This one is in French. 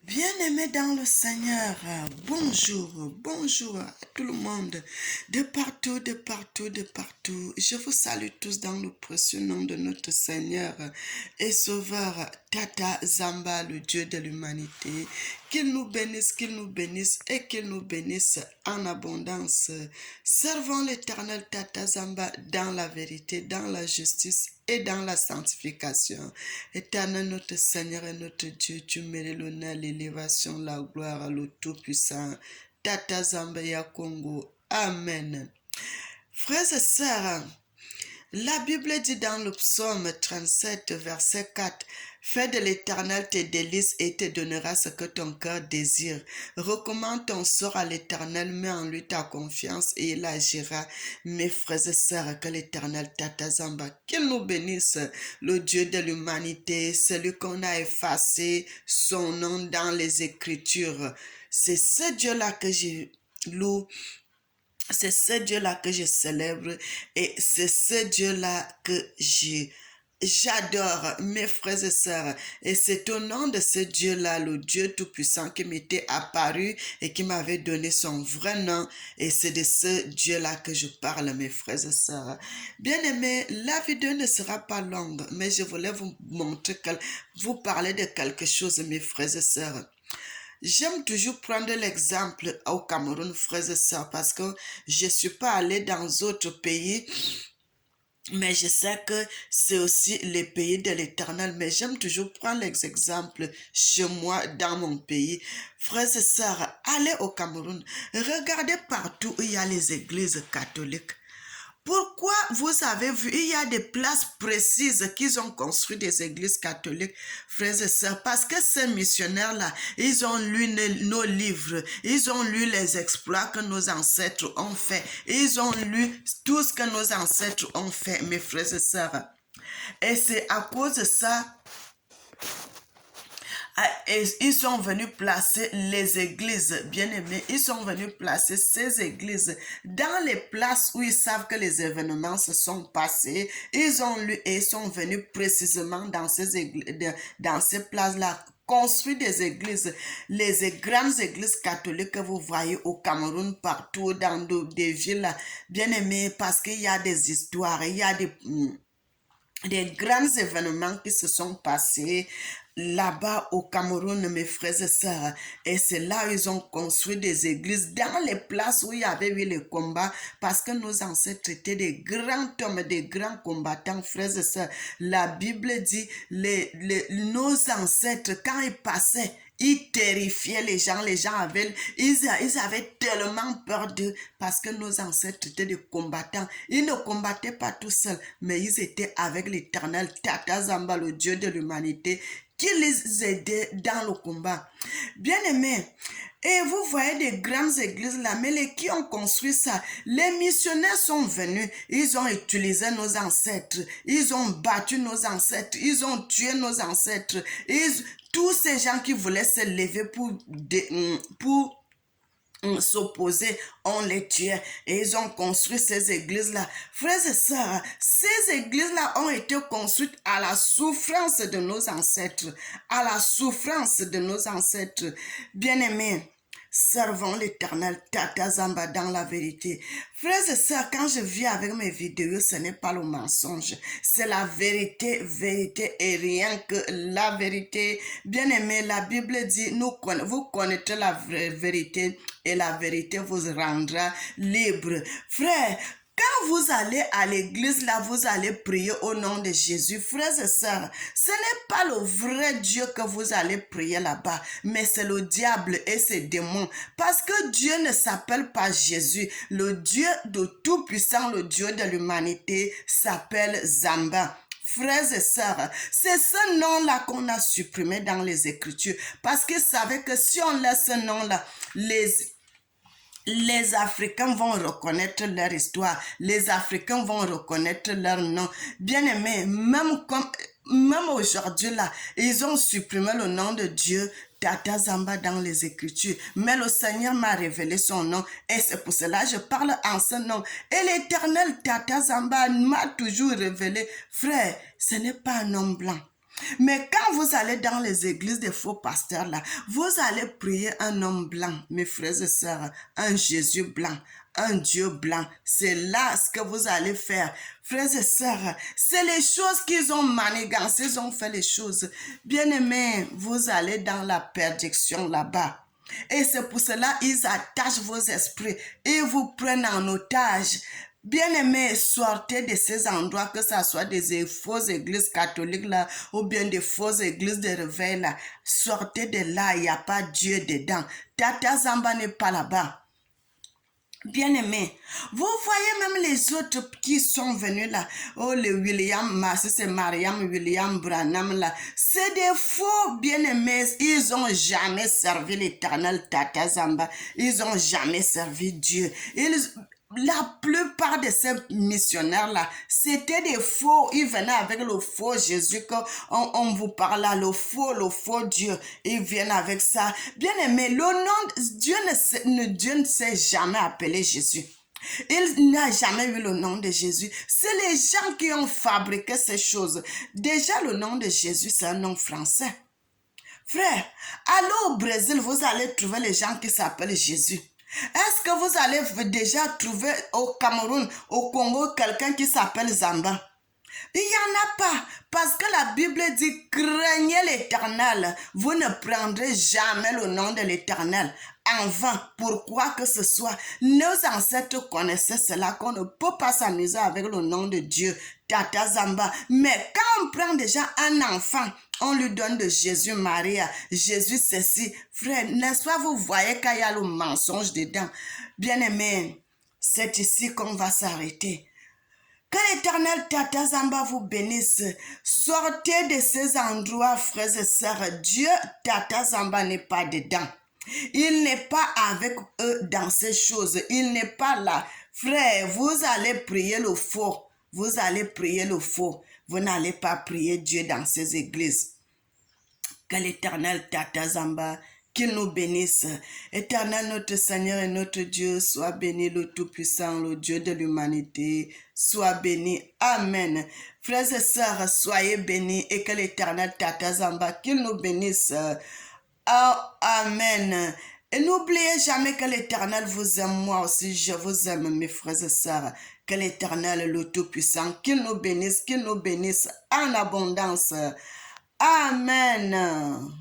Bien-aimés dans le Seigneur, bonjour, bonjour à tout le monde, de partout, de partout, de partout. Je vous salue tous dans le précieux nom de notre Seigneur et Sauveur Tata Zamba, le Dieu de l'humanité. Qu'il nous bénisse et qu'il nous bénisse en abondance. Servons l'Éternel Tata Zamba dans la vérité, dans la justice et dans la sanctification. Éternel notre Seigneur et notre Dieu, tu mérites l'honneur, l'élévation, la gloire, le Tout-Puissant. Tata Zambaya Congo. Amen. Frères et sœurs, la Bible dit dans le psaume 37, verset 4, « Fais de l'Éternel tes délices et te donnera ce que ton cœur désire. Recommande ton sort à l'Éternel, mets en lui ta confiance et il agira. » Mes frères et sœurs, que l'Éternel Tata Zamba, qu'il nous bénisse, le Dieu de l'humanité, celui qu'on a effacé son nom dans les Écritures. C'est ce Dieu-là que je loue. C'est ce Dieu-là que je célèbre et c'est ce Dieu-là que j'adore, mes frères et sœurs. Et c'est au nom de ce Dieu-là, le Dieu Tout-Puissant, qui m'était apparu et qui m'avait donné son vrai nom. Et c'est de ce Dieu-là que je parle, mes frères et sœurs. Bien-aimés, la vidéo ne sera pas longue, mais je voulais vous montrer, vous parler de quelque chose, mes frères et sœurs. J'aime toujours prendre l'exemple au Cameroun, frères et sœurs, parce que je ne suis pas allée dans d'autres pays, mais je sais que c'est aussi les pays de l'Éternel. Mais j'aime toujours prendre les exemples chez moi, dans mon pays. Frères et sœurs, allez au Cameroun. Regardez partout où il y a les églises catholiques. Pourquoi vous avez vu, il y a des places précises qu'ils ont construit des églises catholiques, frères et sœurs, parce que ces missionnaires-là, ils ont lu nos livres, ils ont lu les exploits que nos ancêtres ont fait, ils ont lu tout ce que nos ancêtres ont fait, mes frères et sœurs. Et c'est à cause de ça, et ils sont venus placer les églises, bien-aimés, ils sont venus placer ces églises dans les places où ils savent que les événements se sont passés. Ils ont lu et ils sont venus précisément dans ces églises, dans ces places-là, construire des églises, les grandes églises catholiques que vous voyez au Cameroun, partout dans des villes, bien-aimés, parce qu'il y a des histoires, il y a des grands événements qui se sont passés là-bas au Cameroun, mes frères et sœurs. Et c'est là où ils ont construit des églises dans les places où il y avait eu les combats, parce que nos ancêtres étaient des grands hommes, des grands combattants, frères et sœurs. La Bible dit, nos ancêtres, quand ils passaient, ils terrifiaient les gens ils avaient tellement peur d'eux parce que nos ancêtres étaient des combattants. Ils ne combattaient pas tout seuls, mais ils étaient avec l'Éternel, Tata Zamba, le Dieu de l'humanité, qui les aidait dans le combat. Bien-aimés, et vous voyez des grandes églises là, mais qui ont construit ça? Les missionnaires sont venus, ils ont utilisé nos ancêtres, ils ont battu nos ancêtres, ils ont tué nos ancêtres, tous ces gens qui voulaient se lever pour s'opposer, on les tuait et ils ont construit ces églises-là. Frères et sœurs, ces églises-là ont été construites à la souffrance de nos ancêtres, à la souffrance de nos ancêtres. Bien-aimés, servons l'Éternel Tata Zamba dans la vérité. Frères et sœurs, quand je viens avec mes vidéos, ce n'est pas le mensonge. C'est la vérité, vérité et rien que la vérité. Bien-aimés, la Bible dit, vous connaîtrez la vérité et la vérité vous rendra libre. Frère, quand vous allez à l'église, là, vous allez prier au nom de Jésus. Frères et sœurs, ce n'est pas le vrai Dieu que vous allez prier là-bas, mais c'est le diable et ses démons. Parce que Dieu ne s'appelle pas Jésus. Le Dieu de Tout-Puissant, le Dieu de l'humanité, s'appelle Zamba. Frères et sœurs, c'est ce nom-là qu'on a supprimé dans les Écritures. Parce qu'ils savaient que si on laisse ce nom-là, les Africains vont reconnaître leur histoire. Les Africains vont reconnaître leur nom. Bien-aimés, même aujourd'hui là, ils ont supprimé le nom de Dieu, Tata Zamba, dans les Écritures. Mais le Seigneur m'a révélé son nom et c'est pour cela que je parle en ce nom. Et l'Éternel Tata Zamba m'a toujours révélé, frère, ce n'est pas un homme blanc. Mais quand vous allez dans les églises des faux pasteurs là, vous allez prier un homme blanc, mes frères et sœurs, un Jésus blanc, un Dieu blanc. C'est là ce que vous allez faire. Frères et sœurs, c'est les choses qu'ils ont manigancées, ils ont fait les choses. Bien-aimés, vous allez dans la perdition là-bas. Et c'est pour cela qu'ils attachent vos esprits et vous prennent en otage. Bien-aimés, sortez de ces endroits, que ce soit des fausses églises catholiques là, ou bien des fausses églises de réveil là. Sortez de là, il n'y a pas Dieu dedans. Tata Zamba n'est pas là-bas. Bien-aimé, vous voyez même les autres qui sont venus là. Oh, le William, c'est Mariam, William Branham là. C'est des faux bien-aimés. Ils n'ont jamais servi l'éternel Tata Zamba. Ils n'ont jamais servi Dieu. La plupart de ces missionnaires-là, c'était des faux. Ils venaient avec le faux Jésus qu'on vous parle là, le faux Dieu. Ils viennent avec ça. Bien aimé, le nom, Dieu ne s'est jamais appelé Jésus. Il n'a jamais eu le nom de Jésus. C'est les gens qui ont fabriqué ces choses. Déjà, le nom de Jésus, c'est un nom français. Frère, allez au Brésil, vous allez trouver les gens qui s'appellent Jésus. Est-ce que vous allez déjà trouver au Cameroun, au Congo, quelqu'un qui s'appelle Zamba? Il n'y en a pas, parce que la Bible dit, craignez l'Éternel, vous ne prendrez jamais le nom de l'Éternel en vain, pourquoi que ce soit. Nos ancêtres connaissaient cela, qu'on ne peut pas s'amuser avec le nom de Dieu, Tata Zamba. Mais quand on prend déjà un enfant, on lui donne de Jésus Maria, Jésus ceci. Frère, n'est-ce pas, vous voyez qu'il y a le mensonge dedans. Bien-aimé, c'est ici qu'on va s'arrêter. Que l'Éternel Tata Zamba vous bénisse. Sortez de ces endroits, frères et sœurs. Dieu, Tata Zamba n'est pas dedans. Il n'est pas avec eux dans ces choses. Il n'est pas là. Frère, vous allez prier le faux. Vous allez prier le faux. Vous n'allez pas prier Dieu dans ces églises. Que l'Éternel Tata Zamba, qu'il nous bénisse. Éternel notre Seigneur et notre Dieu, sois béni le Tout-Puissant, le Dieu de l'humanité. Sois béni. Amen. Frères et sœurs, soyez bénis et que l'Éternel Tata Zamba, qu'il nous bénisse. Oh, amen. Et n'oubliez jamais que l'Éternel vous aime, moi aussi je vous aime, mes frères et sœurs. Que l'Éternel, le Tout-Puissant, qu'il nous bénisse en abondance. Amen.